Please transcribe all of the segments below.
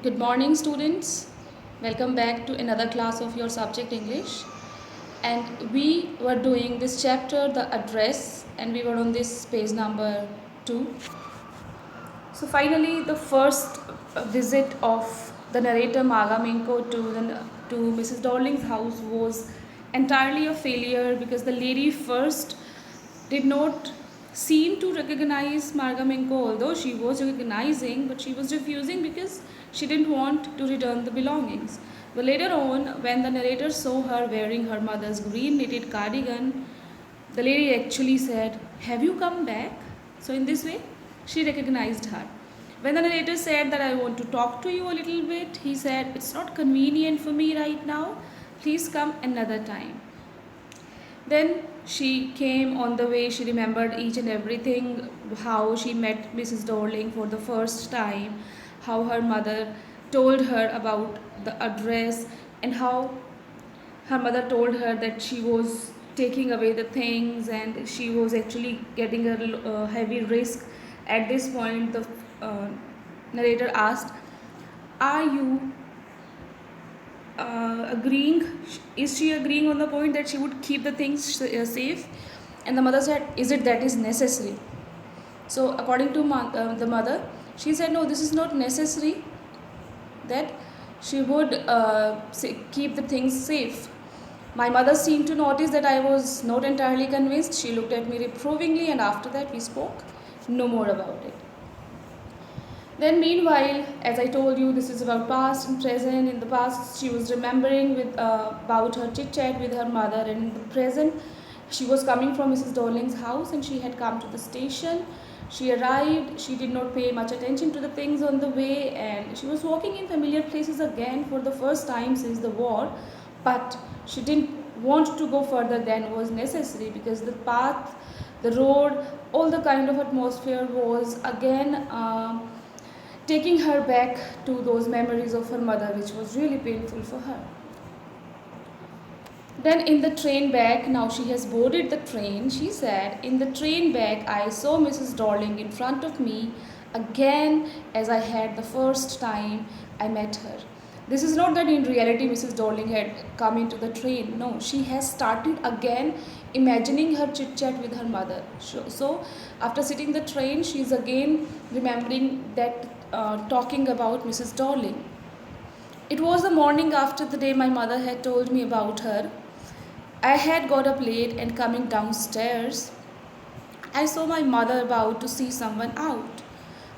Good morning, students. Welcome back to another class of your subject English. And we were doing this chapter, the address, and we were on this page number 2. So, finally, the first visit of the narrator Maga Minko to Mrs. Darling's house was entirely a failure because the lady first did not seem to recognize Marga Minko, although she was recognizing, but she was refusing because she didn't want to return the belongings. But later on, when the narrator saw her wearing her mother's green knitted cardigan, the lady actually said, "Have you come back?" So, in this way, she recognized her. When the narrator said that I want to talk to you a little bit, he said, "It's not convenient for me right now. Please come another time." Then she came on the way, she remembered each and everything, how she met Mrs. Dorling for the first time, how her mother told her about the address, and how her mother told her that she was taking away the things and she was actually getting a heavy risk. At this point, the narrator asked, "Are you agreeing, is she agreeing on the point that she would keep the things safe?" And the mother said, "Is it that is necessary?" So according to the mother, she said, "No, this is not necessary that she would keep the things safe." My mother seemed to notice that I was not entirely convinced. She looked at me reprovingly, and after that we spoke no more about it. Then meanwhile, as I told you, this is about past and present. In the past, she was remembering about her chit chat with her mother, and in the present, she was coming from Mrs. Darling's house and she had come to the station. She arrived, she did not pay much attention to the things on the way, and she was walking in familiar places again for the first time since the war, but she didn't want to go further than was necessary because the path, the road, all the kind of atmosphere was again taking her back to those memories of her mother, which was really painful for her. Then in the train back, now she has boarded the train, she said, "In the train back, I saw Mrs. Darling in front of me again as I had the first time I met her." This is not that in reality Mrs. Darling had come into the train. No, she has started again imagining her chit chat with her mother. So after sitting the train, she is again remembering that talking about Mrs. Darling. It was the morning after the day my mother had told me about her. I had got up late and coming downstairs, I saw my mother about to see someone out,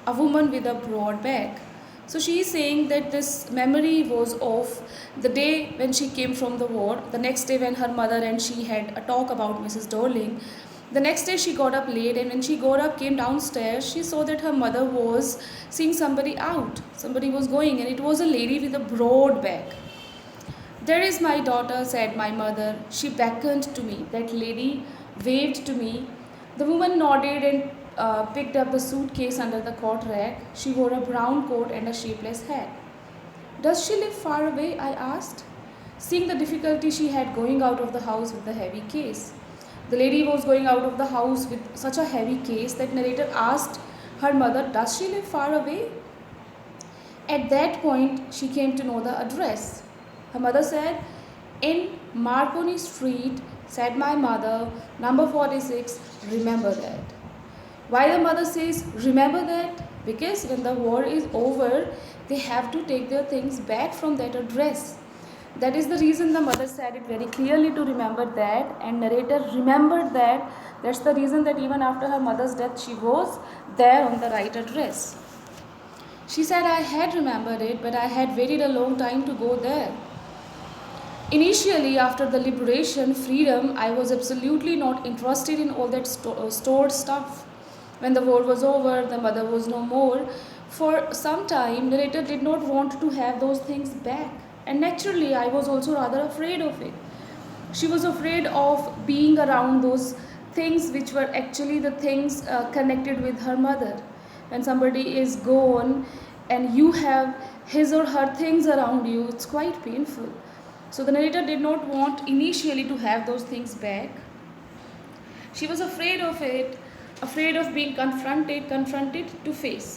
a woman with a broad back. So she is saying that this memory was of the day when she came from the war, the next day when her mother and she had a talk about Mrs. Darling. The next day she got up late, and when she got up, came downstairs, she saw that her mother was seeing somebody out. Somebody was going, and it was a lady with a broad back. "There is my daughter," said my mother. She beckoned to me. That lady waved to me. The woman nodded and picked up the suitcase under the coat rack. She wore a brown coat and a shapeless hat. "Does she live far away?" I asked, seeing the difficulty she had going out of the house with the heavy case. The lady was going out of the house with such a heavy case that narrator asked her mother, "Does she live far away?" At that point, she came to know the address. Her mother said, "In Marconi Street," said my mother, "number 46, remember that." Why the mother says, "Remember that"? Because when the war is over, they have to take their things back from that address. That is the reason the mother said it very clearly to remember that, and narrator remembered that. That's the reason that even after her mother's death, she was there on the right address. She said, "I had remembered it, but I had waited a long time to go there. Initially, after the liberation, freedom, I was absolutely not interested in all that stored stuff. When the war was over, the mother was no more. For some time, narrator did not want to have those things back. And naturally, I was also rather afraid of it. She was afraid of being around those things which were actually the things connected with her mother. When somebody is gone and you have his or her things around you, it's quite painful. So the narrator did not want initially to have those things back. She was afraid of it, afraid of being confronted to face.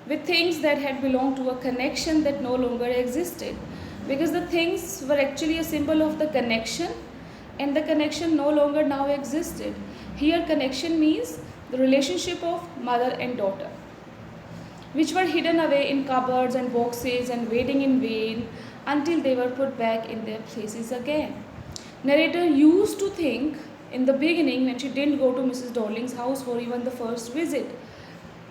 with things that had belonged to a connection that no longer existed, because the things were actually a symbol of the connection, and the connection no longer now existed. Here connection means the relationship of mother and daughter, which were hidden away in cupboards and boxes and waiting in vain until they were put back in their places again. Narrator used to think in the beginning, when she didn't go to Mrs. Darling's house for even the first visit,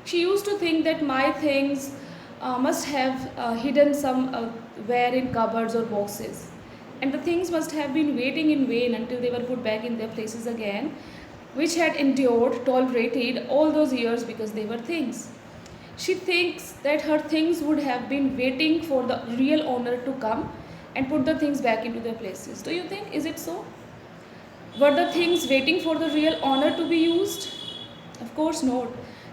she used to think that my things must have hidden somewhere in cupboards or boxes, and the things must have been waiting in vain until they were put back in their places again, which had endured, tolerated all those years because they were things. She thinks that her things would have been waiting for the real owner to come and put the things back into their places. Do you think, is it so? Were the things waiting for the real owner to be used? Of course not.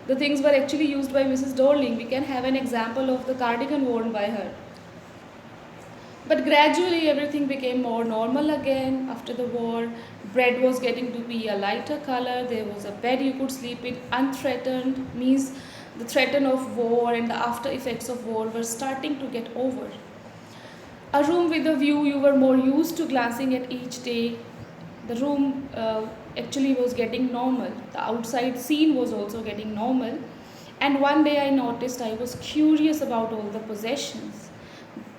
The things were actually used by Mrs. Darling. We can have an example of the cardigan worn by her. But gradually everything became more normal again after the war. Bread was getting to be a lighter color. There was a bed you could sleep in unthreatened, means the threat of war and the after effects of war were starting to get over. A room with a view you were more used to glancing at each day. The room actually was getting normal. The outside scene was also getting normal. And one day I noticed I was curious about all the possessions,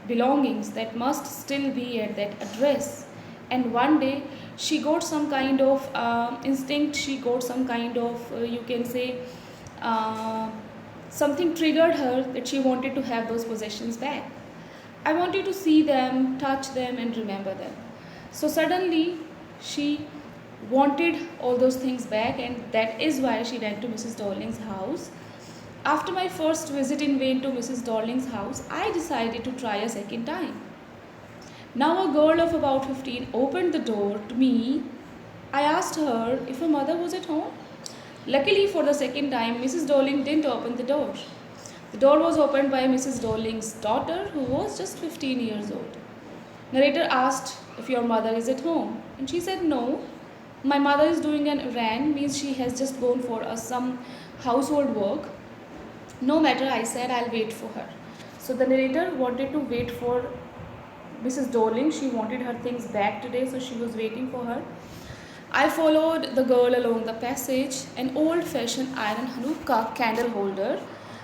belongings that must still be at that address. And one day she got some kind of instinct, she got some kind of, you can say, something triggered her that she wanted to have those possessions back. I wanted to see them, touch them, and remember them. So suddenly she wanted all those things back, and that is why she went to Mrs. Darling's house. After my first visit in vain to Mrs. Darling's house, I decided to try a second time. Now a girl of about 15 opened the door to me. I asked her if her mother was at home. Luckily for the second time, Mrs. Darling didn't open the door. The door was opened by Mrs. Darling's daughter, who was just 15 years old. Narrator asked if your mother is at home, and she said no. My mother is doing an errand, means she has just gone for some household work. No matter, I said, I'll wait for her. So the narrator wanted to wait for Mrs. Darling. She wanted her things back today, so she was waiting for her. I followed the girl along the passage. An old-fashioned iron Hanukkah candle holder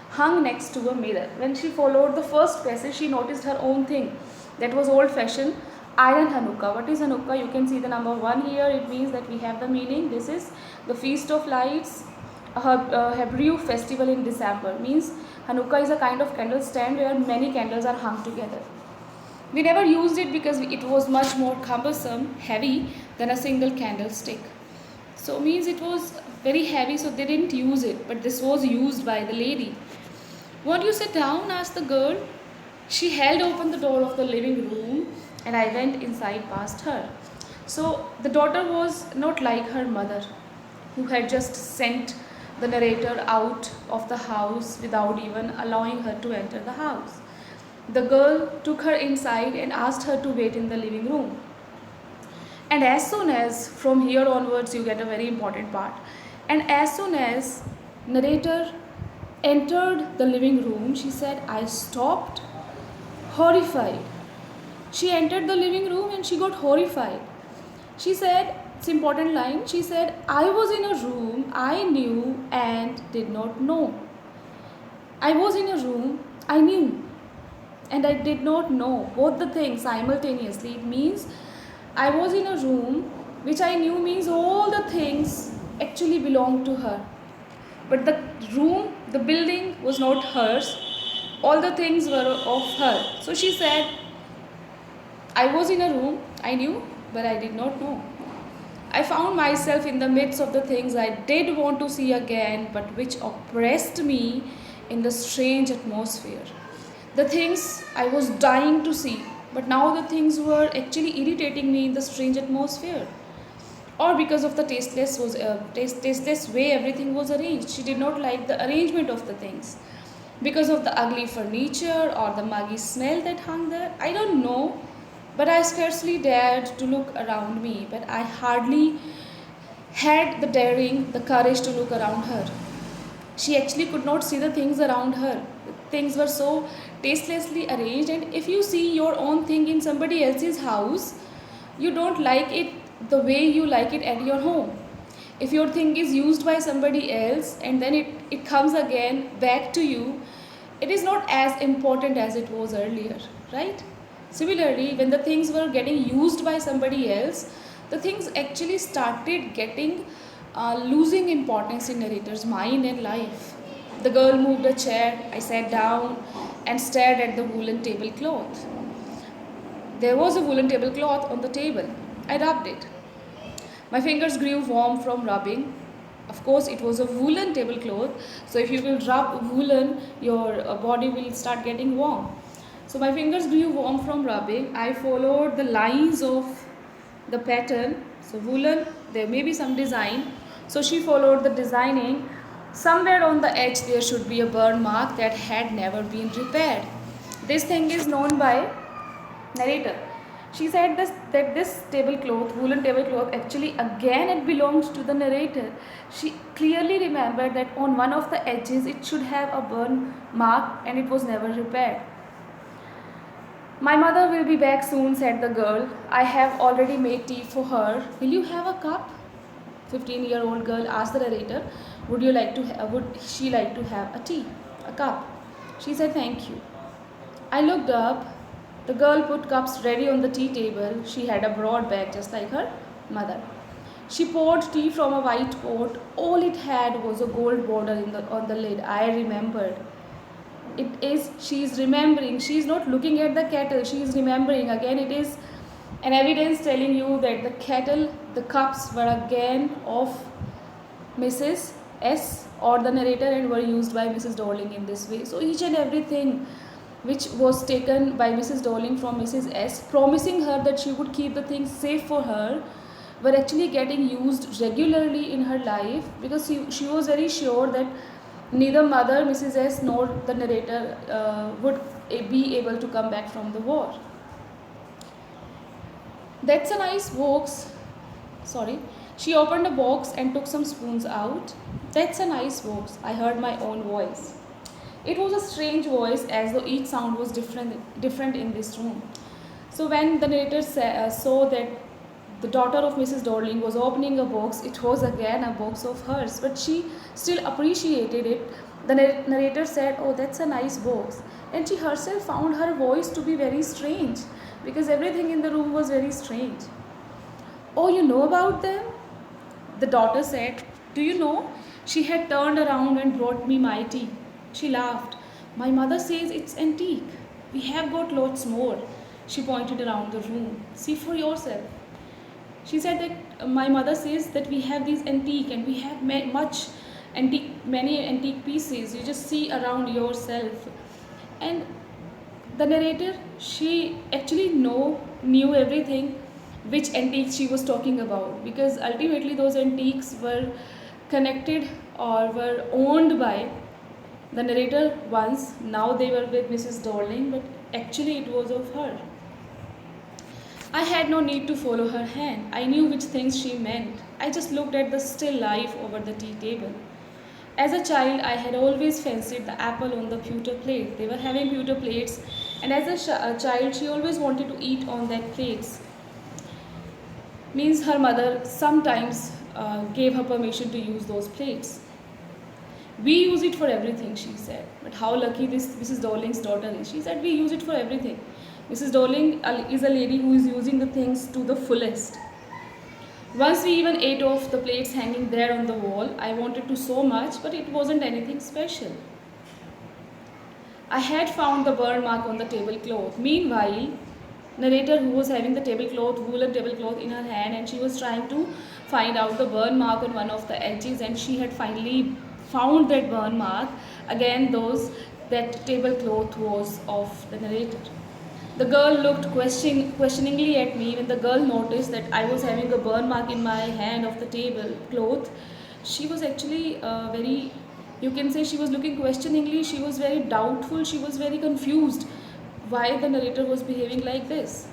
hung next to a mirror. When she followed the first passage, she noticed her own thing. That was old-fashioned iron Hanukkah. What is Hanukkah? You can see the number 1 here. It means that we have the meaning. This is the Feast of Lights, a Hebrew festival in December. Means Hanukkah is a kind of candle stand where many candles are hung together. We never used it because it was much more cumbersome, heavy than a single candlestick. So means it was very heavy, so they didn't use it. But this was used by the lady. Won't you sit down? Asked the girl. She held open the door of the living room, and I went inside past her. So the daughter was not like her mother, who had just sent the narrator out of the house without even allowing her to enter the house. The girl took her inside and asked her to wait in the living room. And as soon as, from here onwards, you get a very important part. And as soon as narrator entered the living room, she said, I stopped, horrified. She entered the living room and she got horrified. She said, it's important line, she said, I was in a room I knew and did not know. I was in a room I knew and I did not know, both the things simultaneously. It means I was in a room which I knew, means all the things actually belonged to her. But the room, the building was not hers. All the things were of her. So she said, I was in a room I knew, but I did not know. I found myself in the midst of the things I did want to see again, but which oppressed me in the strange atmosphere. The things I was dying to see, but now the things were actually irritating me in the strange atmosphere. Or because of the tasteless way everything was arranged. She did not like the arrangement of the things. Because of the ugly furniture or the muggy smell that hung there, I don't know. But I scarcely dared to look around me. But I hardly had the daring, the courage to look around her. She actually could not see the things around her. The things were so tastelessly arranged, and if you see your own thing in somebody else's house, you don't like it the way you like it at your home. If your thing is used by somebody else and then it comes again back to you, it is not as important as it was earlier, right? Similarly, when the things were getting used by somebody else, the things actually started getting losing importance in narrator's mind and life. The girl moved a chair, I sat down and stared at the woolen tablecloth. There was a woolen tablecloth on the table. I rubbed it. My fingers grew warm from rubbing. Of course, it was a woolen tablecloth, so if you will rub woolen, your body will start getting warm. So my fingers grew warm from rubbing. I followed the lines of the pattern. So woolen, there may be some design. So she followed the designing. Somewhere on the edge there should be a burn mark that had never been repaired. This thing is known by narrator. She said that this tablecloth, woolen tablecloth, actually again it belonged to the narrator. She clearly remembered that on one of the edges it should have a burn mark and it was never repaired. My mother will be back soon, said the girl. I have already made tea for her. Will you have a cup? 15-year-old girl asked the narrator. Would she like to have a tea, a cup? She said thank you. I looked up. The girl put cups ready on the tea table. She had a broad back just like her mother. She poured tea from a white pot. All it had was a gold border on the lid. I remembered. She is remembering. She is not looking at the kettle. She is remembering. Again, it is an evidence telling you that the kettle, the cups were again of Mrs. S or the narrator and were used by Mrs. Dorling in this way. So each and everything which was taken by Mrs. Dorling from Mrs. S, promising her that she would keep the things safe for her, were actually getting used regularly in her life, because she was very sure that neither mother, Mrs. S, nor the narrator would be able to come back from the war. That's a nice box. Sorry. She opened a box and took some spoons out. That's a nice box. I heard my own voice. It was a strange voice, as though each sound was different in this room. So when the narrator saw that the daughter of Mrs. Dorling was opening a box, it was again a box of hers, but she still appreciated it. The narrator said, oh, that's a nice box. And she herself found her voice to be very strange, because everything in the room was very strange. Oh, you know about them? The daughter said. Do you know? She had turned around and brought me my tea. She laughed. My mother says it's antique. We have got lots more. She pointed around the room. See for yourself. She said that my mother says that we have these antique and we have many antique pieces. You just see around yourself. And the narrator, she actually knew everything which antiques she was talking about, because ultimately those antiques were connected or were owned by the narrator once. Now they were with Mrs. Dorling, but actually it was of her. I had no need to follow her hand. I knew which things she meant. I just looked at the still life over the tea table. As a child, I had always fancied the apple on the pewter plate. They were having pewter plates, and as a child, she always wanted to eat on that plates. Means her mother sometimes gave her permission to use those plates. We use it for everything, she said. But how lucky this Mrs. Dorling's daughter is. She said, we use it for everything. Mrs. Dorling is a lady who is using the things to the fullest. Once we even ate off the plates hanging there on the wall. I wanted to so much, but it wasn't anything special. I had found the burn mark on the tablecloth. Meanwhile, narrator, who was having the woolen tablecloth in her hand, and she was trying to find out the burn mark on one of the edges, and she had finally found that burn mark. Again, that tablecloth was of the narrator. The girl looked questioningly at me. When the girl noticed that I was having a burn mark in my hand of the tablecloth, she was actually you can say she was looking questioningly. She was very doubtful. She was very confused why the narrator was behaving like this.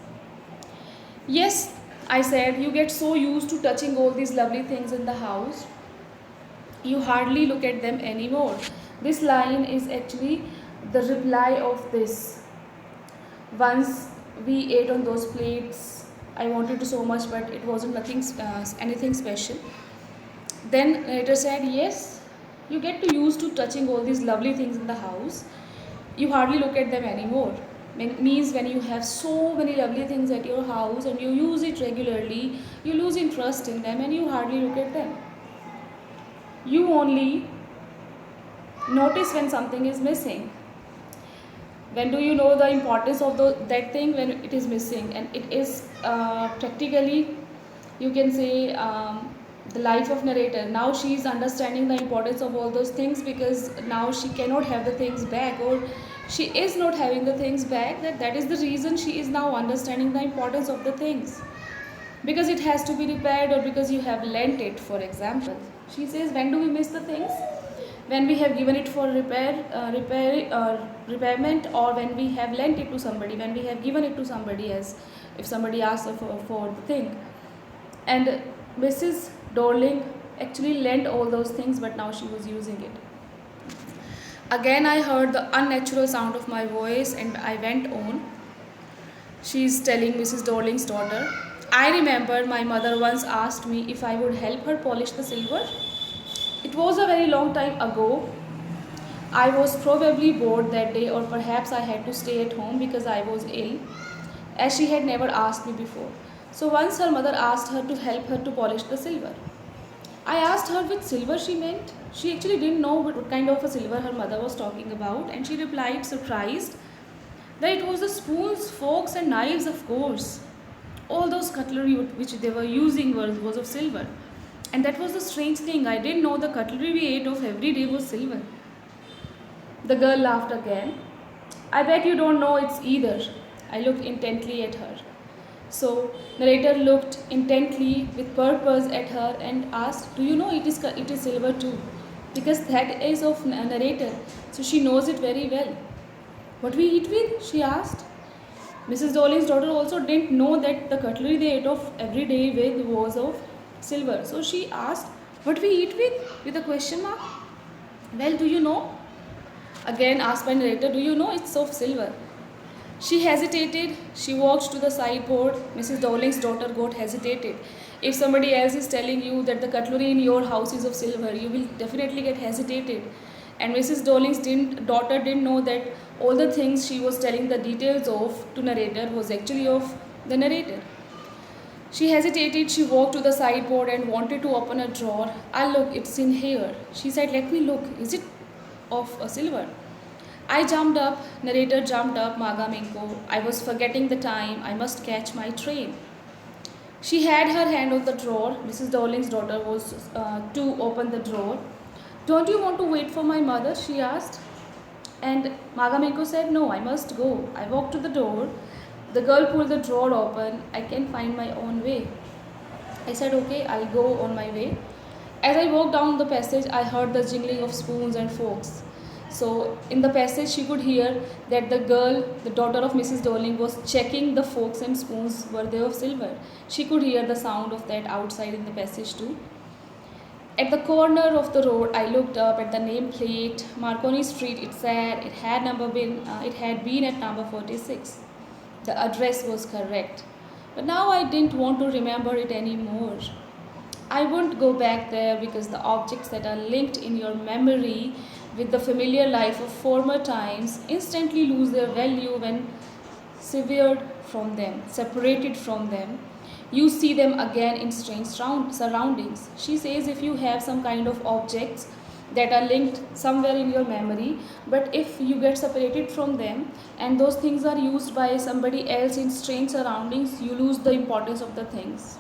Yes, I said, you get so used to touching all these lovely things in the house, you hardly look at them anymore. This line is actually the reply of this. Once we ate on those plates, I wanted to so much, but it wasn't anything special. Then narrator said, yes, you get to used to touching all these lovely things in the house. You hardly look at them anymore. Means when you have so many lovely things at your house and you use it regularly, you lose interest in them and you hardly look at them. You only notice when something is missing. When do you know the importance of that thing? When it is missing, and it is practically, you can say, the life of narrator. Now she is understanding the importance of all those things, because now she cannot have the things back, or she is not having the things back. That is the reason she is now understanding the importance of the things, because it has to be repaired, or because you have lent it, for example. She says, when do we miss the things? When we have given it for repairment, or when we have lent it to somebody, when we have given it to somebody, as if somebody asks for the thing. And Mrs. Dorling actually lent all those things, but now she was using it. Again, I heard the unnatural sound of my voice, and I went on. She is telling Mrs. Dorling's daughter, I remember my mother once asked me if I would help her polish the silver. It was a very long time ago. I was probably bored that day, or perhaps I had to stay at home because I was ill, as she had never asked me before. So once her mother asked her to help her to polish the silver. I asked her which silver she meant. She actually didn't know what kind of a silver her mother was talking about, and she replied, surprised, that it was the spoons, forks, and knives, of course. All those cutlery which they were using was of silver. And that was the strange thing. I didn't know the cutlery we ate of every day was silver. The girl laughed again. I bet you don't know it's either. I looked intently at her. So narrator looked intently with purpose at her and asked, do you know it is silver too? Because that is of narrator. So she knows it very well. What we eat with? She asked. Mrs. Dorling's daughter also didn't know that the cutlery they ate of every day with was of silver. So she asked, what we eat with a question mark. Well, do you know? Again asked by narrator, do you know it's of silver? She hesitated. She walked to the sideboard. Mrs. Dorling's daughter got hesitated. If somebody else is telling you that the cutlery in your house is of silver, you will definitely get hesitated. And Mrs. Dorling's daughter didn't know that all the things she was telling the details of to narrator was actually of the narrator. She hesitated. She walked to the sideboard and wanted to open a drawer. Look, it's in here. She said, let me look. Is it of a silver? I jumped up. Narrator jumped up. Maga Minko. I was forgetting the time. I must catch my train. She had her hand on the drawer. Mrs. Dorling's daughter was to open the drawer. Don't you want to wait for my mother? She asked. And Maga Minko said, no, I must go. I walked to the door. The girl pulled the drawer open. I can find my own way. I said, okay, I'll go on my way. As I walked down the passage, I heard the jingling of spoons and forks. So in the passage, she could hear that the girl, the daughter of Mrs. Dorling, was checking the forks and spoons were they of silver. She could hear the sound of that outside in the passage too. At the corner of the road, I looked up at the nameplate, Marconi Street. It said it had been at number 46. The address was correct. But now I didn't want to remember it anymore. I wouldn't go back there, because the objects that are linked in your memory with the familiar life of former times instantly lose their value when severed from them, separated from them. You see them again in strange surroundings. She says if you have some kind of objects that are linked somewhere in your memory, but if you get separated from them and those things are used by somebody else in strange surroundings, you lose the importance of the things.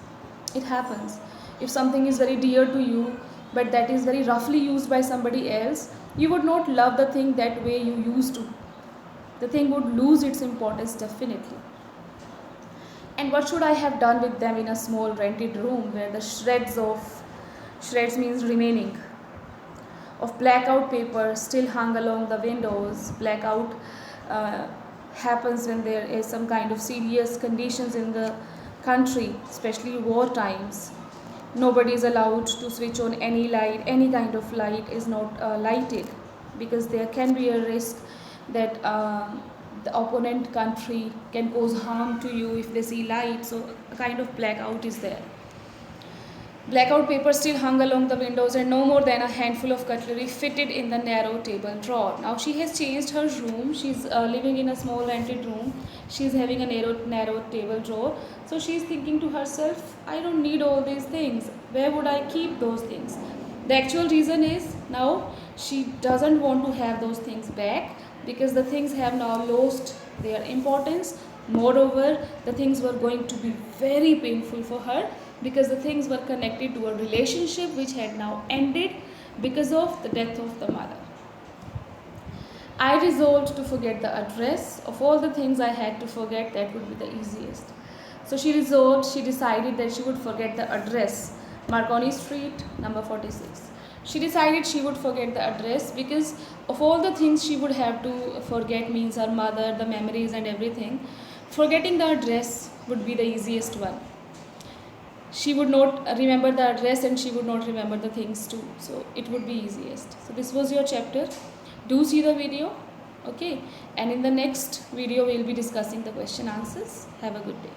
It happens. If something is very dear to you, but that is very roughly used by somebody else, you would not love the thing that way you used to. The thing would lose its importance definitely. And what should I have done with them in a small rented room where the shreds means remaining, of blackout paper still hung along the windows? Blackout happens when there is some kind of serious conditions in the country, especially war times. Nobody is allowed to switch on any light. Any kind of light is not lighted, because there can be a risk that the opponent country can cause harm to you if they see light, so a kind of blackout is there. Blackout paper still hung along the windows, and no more than a handful of cutlery fitted in the narrow table drawer. Now she has changed her room. She's living in a small rented room. She's having a narrow table drawer. So she's thinking to herself, I don't need all these things. Where would I keep those things? The actual reason is now she doesn't want to have those things back because the things have now lost their importance. Moreover, the things were going to be very painful for her because the things were connected to a relationship which had now ended because of the death of the mother. I resolved to forget the address. Of all the things I had to forget, that would be the easiest. So she decided that she would forget the address, Marconi Street, number 46. She decided she would forget the address because of all the things she would have to forget, means her mother, the memories and everything. Forgetting the address would be the easiest one. She would not remember the address and she would not remember the things too, so it would be easiest. So this was your chapter. Do see the video, okay, and in the next video we'll be discussing the question answers. Have a good day.